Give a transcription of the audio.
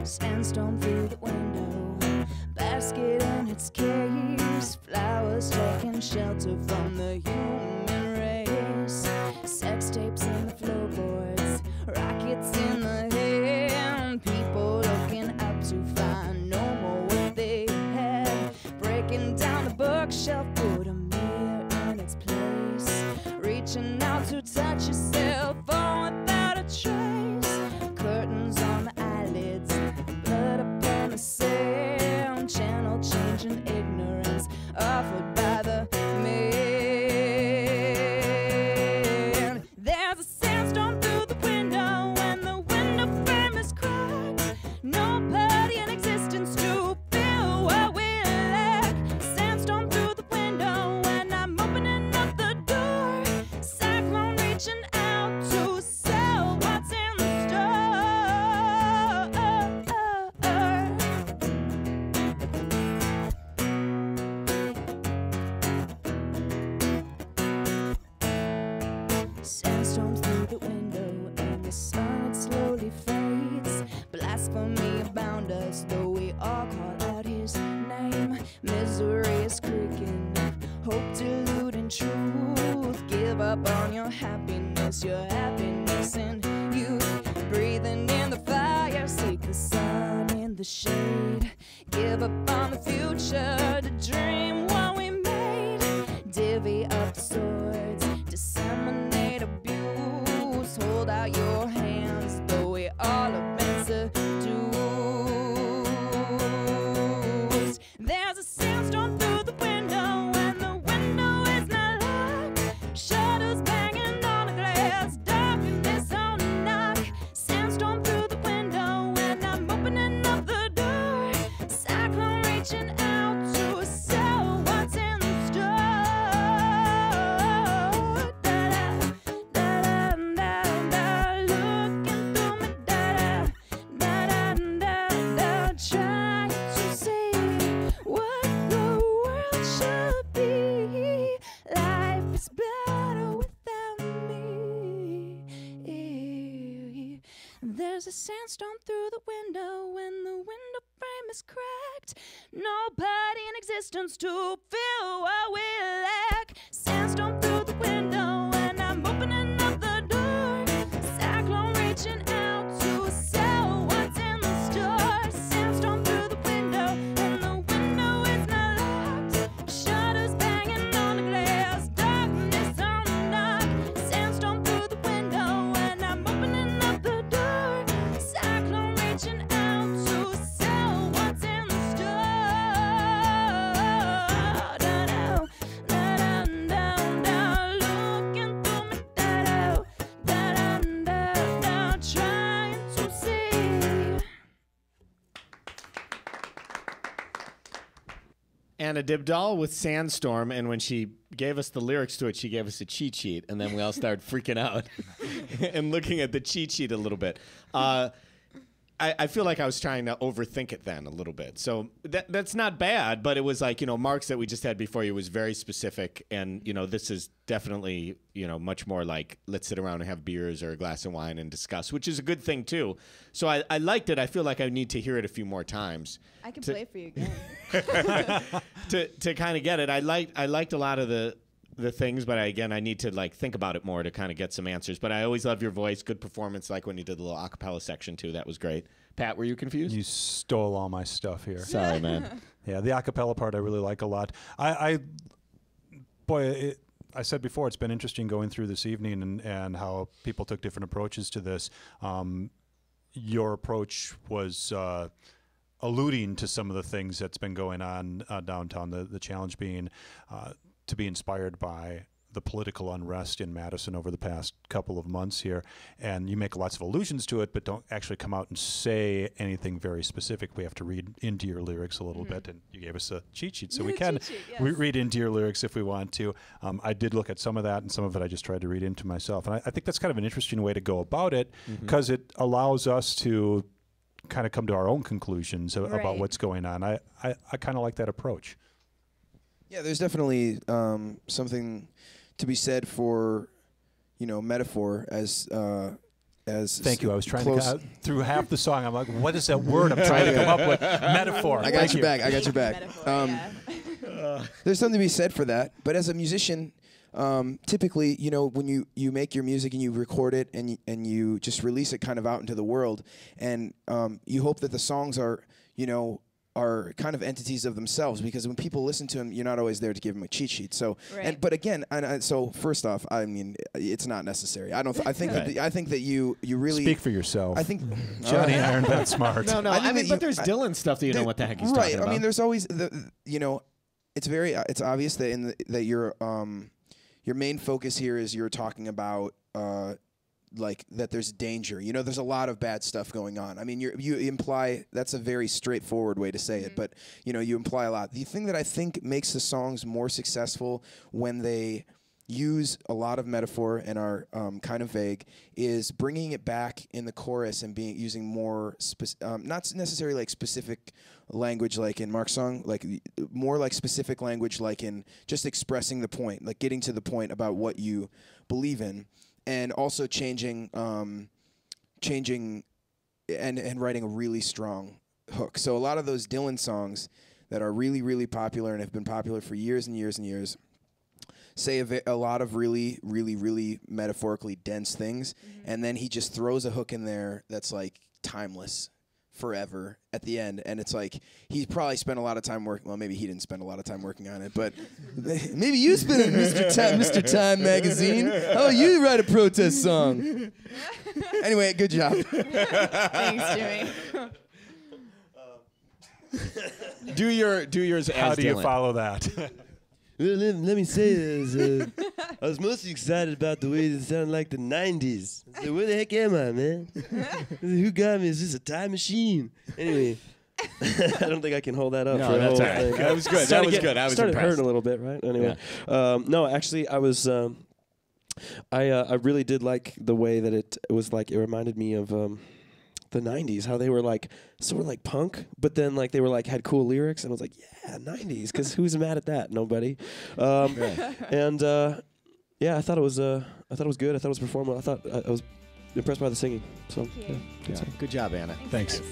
Sandstorm through the window, basket in its case, flowers taking shelter from the human race. Sex tapes in the floorboards, rockets in the air, people looking up to find no more what they had. Breaking down the bookshelf, put a mirror in its place, reaching out to touch yourself, all without a trace. Curtains on the eyelids, blood upon the sand, channel changing ignorance offered by the man. There's a sandstorm through the window and the window frame is cracked. Nobody in existence to fill what we lack. Sandstorm through the window and I'm opening up the door. Cyclone reaching out to sell what's in the Sandstorm through the window and the sun it slowly fades. Blasphemy bound us, though we all call out his name. Misery is creaking, hope deluding truth. Give up on your happiness and youth. Breathing in the fire, seek the sun in the shade. Give up on the future to dream what we made. Divvy up the swords, disseminate abuse. Hold out your hands, though we all have been seduced. There's a sandstorm through the window and the window is not locked. Shutters banging on the glass, darkness on the knock. Sandstorm through the window and I'm opening up the door. Cyclone reaching out to sell what's in the store. Trying to see what the world should be. Life is better without me. There's a sandstorm through the window and the window frame is cracked. Nobody in existence to fill what we lack. Sandstorm through the window and I'm opening up the door. Cyclone reaching out to sell what's in the store. Sandstorm through the window and the window is not locked. Shutters banging on the glass, darkness on the knock. Sandstorm through the window and I'm opening up the door. Cyclone reaching out to sell what's in the store. Da-da, da-da, da-da, looking through me, da-da, da-da, da-da, trying to see. Anna Dybdahl with Sandstorm, and when she gave us the lyrics to it, she gave us a cheat sheet, and then we all started freaking out and looking at the cheat sheet a little bit. I feel like I was trying to overthink it then a little bit. So that's not bad, but it was like, Mark's that we just had before you was very specific, and, this is definitely, much more like let's sit around and have beers or a glass of wine and discuss, which is a good thing too. So I liked it. I feel like I need to hear it a few more times. I can play for you again. to kind of get it. I liked a lot of the things, but I need to think about it more to kind of get some answers. But I always love your voice. Good performance, like when you did the little acapella section too. That was great. Pat, were you confused? You stole all my stuff here. Sorry, man. Yeah, the acapella part I really like a lot. I said before, it's been interesting going through this evening and how people took different approaches to this. Your approach was alluding to some of the things that's been going on downtown, the challenge being to be inspired by the political unrest in Madison over the past couple of months here. And you make lots of allusions to it, but don't actually come out and say anything very specific. We have to read into your lyrics a little bit, and you gave us a cheat sheet, so we can read into your lyrics if we want to. I did look at some of that, and some of it I just tried to read into myself. And I think that's kind of an interesting way to go about it, because it allows us to kind of come to our own conclusions about what's going on. I kind of like that approach. Yeah, there's definitely something to be said for, metaphor as as Thank you. I was trying close. to go through half the song. I'm like, what is that word? I'm trying to come up with metaphor. I got Thank your back. I got your back. Metaphor, yeah. There's something to be said for that. But as a musician, typically, you know, when you make your music and you record it and you just release it kind of out into the world, and you hope that the songs are, you know, are kind of entities of themselves, because when people listen to them, you're not always there to give them a cheat sheet. So, Right. but again, so first off, I mean, it's not necessary. I don't. I think Right. I think that you really Speak for yourself. I think Johnny Ironbat smart. No, I I think mean, that but you- there's Dylan stuff that you know what the heck he's right. talking about. I mean, there's always you know, it's obvious that that your main focus here is you're talking about like that there's danger. You know, there's a lot of bad stuff going on. I mean, you imply, that's a very straightforward way to say it, but you know, you imply a lot. The thing that I think makes the songs more successful when they use a lot of metaphor and are kind of vague is bringing it back in the chorus and using more not necessarily like specific language like in Mark's song, like more like specific language like in just expressing the point, like getting to the point about what you believe in, and also changing and writing a really strong hook. So a lot of those Dylan songs that are really, really popular and have been popular for years and years and years say a lot of really, really, really metaphorically dense things, and then he just throws a hook in there that's like timeless forever at the end, and it's like he probably spent a lot of time working. Well, maybe he didn't spend a lot of time working on it, but maybe you spent it in Mr. Time magazine. How about you write a protest song? Anyway, good job. Thanks, Jimmy. do yours as How do you Dylan. follow that? Well, let me say this. I was mostly excited about the way it sounded like the 90s. I said, where the heck am I, man? I said, who got me? Is this a time machine? Anyway, I don't think I can hold that up No, for a that's whole all right. thing. That was good. That Started was good. I was started impressed. hurting a little bit, right? Anyway, no, actually, I was. I really did like the way that it was like. It reminded me of the 90s, how they were like sort of like punk, but then like they were like had cool lyrics, and I was like, yeah, 90s, because who's mad at that? Nobody. And yeah, I thought it was good. I thought it was performable. I thought I was impressed by the singing. So yeah, good Yeah. song. Good job, Anna. Thanks. Nice.